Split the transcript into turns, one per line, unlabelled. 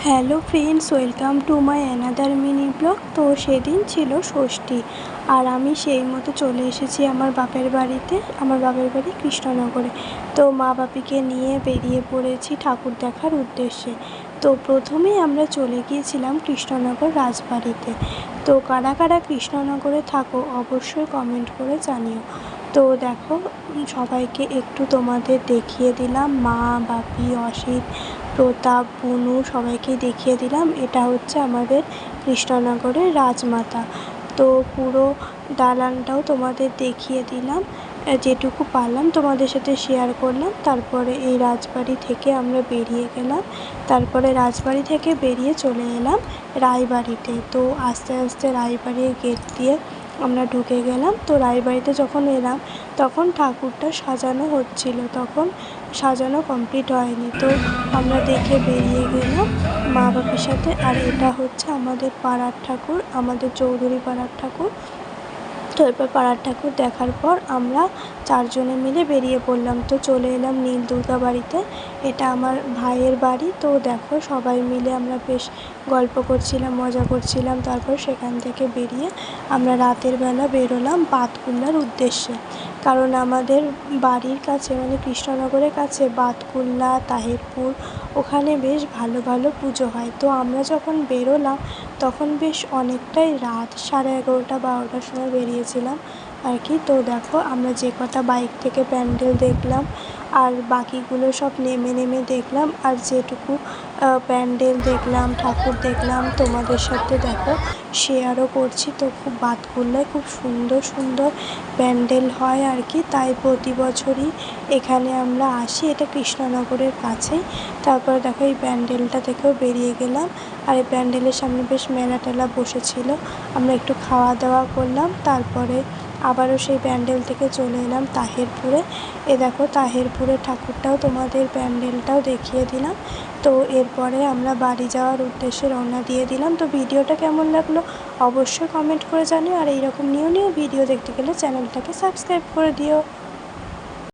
Hello friends, welcome to my another mini blog. তো সেদিন ছিল ষষ্ঠী আর আমি সেই মতো চলে এসেছি আমার বাপের বাড়িতে। আমার বাপের বাড়ি কৃষ্ণনগরে। তো মা বাপিকে নিয়ে বেরিয়ে পড়েছি ঠাকুর দেখার উদ্দেশ্যে। তো প্রথমেই আমরা চলে গিয়েছিলাম কৃষ্ণনগর রাজবাড়িতে। তো কারা কারা কৃষ্ণনগরে থাকো অবশ্যই কমেন্ট করে জানিও। তো দেখো, সবাইকে একটু তোমাদের দেখিয়ে দিলাম, মা, বাপি, অসিত, প্রতাপ, বুনু সবাইকেই দেখিয়ে দিলাম। এটা হচ্ছে আমাদের কৃষ্ণনগরের রাজমাতা। তো পুরো দালানটাও তোমাদের দেখিয়ে দিলাম, যেটুকু পারলাম তোমাদের সাথে শেয়ার করলাম। তারপরে এই রাজবাড়ি থেকে আমরা বেরিয়ে গেলাম। তারপরে রাজবাড়ি থেকে বেরিয়ে চলে এলাম রায়বাড়িতে। তো আস্তে আস্তে রায়বাড়ির গেট দিয়ে আমরা ঢুকে গেলাম। তো রায়বাড়িতে যখন এলাম তখন ঠাকুরটা সাজানো হচ্ছিল, তখন সাজানো কমপ্লিট হয়নি। তো আমরা দেখে বেরিয়ে গেলাম মা বাপির সাথে। আর এটা হচ্ছে আমাদের পাড়ার ঠাকুর, আমাদের চৌধুরী পাড়ার ঠাকুর। তো এরপর পাড়ার ঠাকুর দেখার পর আমরা চারজনে মিলে বেরিয়ে পড়লাম। তো চলে এলাম নীল দুর্গা বাড়িতে। এটা আমার ভাইয়ের বাড়ি। তো দেখো, সবাই মিলে আমরা বেশ গল্প করছিলাম, মজা করছিলাম। তারপর সেখান থেকে বেরিয়ে আমরা রাতের বেলা বেরোলাম বাতকুল্লার উদ্দেশ্যে। কারণ আমাদের বাড়ির কাছে, মানে কৃষ্ণনগরের কাছে বাতকুল্লা, তাহিরপুর, ওখানে বেশ ভালো ভালো পুজো হয়। তো আমরা যখন বেরোলাম তখন বেশ অনেকটাই রাত, 11:30-12টার সময় বেরিয়েছিলাম আর কি। তো দেখো, আমরা যে কটা বাইক থেকে প্যান্ডেল দেখলাম আর বাকিগুলো সব নেমে নেমে দেখলাম। আর যেটুকু প্যান্ডেল দেখলাম, ঠাকুর দেখলাম, তোমাদের সাথে দেখো শেয়ারও করছি। তো খুব বাতকুল্লায় খুব সুন্দর সুন্দর প্যান্ডেল হয় আর কি। তাই প্রতি বছরই এখানে আমরা আসি। এটা কৃষ্ণনগরের কাছেই। তারপরে দেখো, এই প্যান্ডেলটা থেকেও বেরিয়ে গেলাম। আর এই প্যান্ডেলের সামনে বেশ মেলা টেলা বসেছিল, আমরা একটু খাওয়া দাওয়া করলাম। তারপরে আবারও সেই প্যান্ডেল থেকে চলে এলাম তাহিরপুরে। এ দেখো, তাহিরপুরের ঠাকুরটাও তোমাদের প্যান্ডেলটাও দেখিয়ে দিলাম। তো এরপরে আমরা বাড়ি যাওয়ার উদ্দেশ্যে রওনা দিয়ে দিলাম। তো ভিডিওটা কেমন লাগলো অবশ্যই কমেন্ট করে জানিও। আর এইরকম নিউ নিউ ভিডিও দেখতে গেলে চ্যানেলটাকে সাবস্ক্রাইব করে দিও।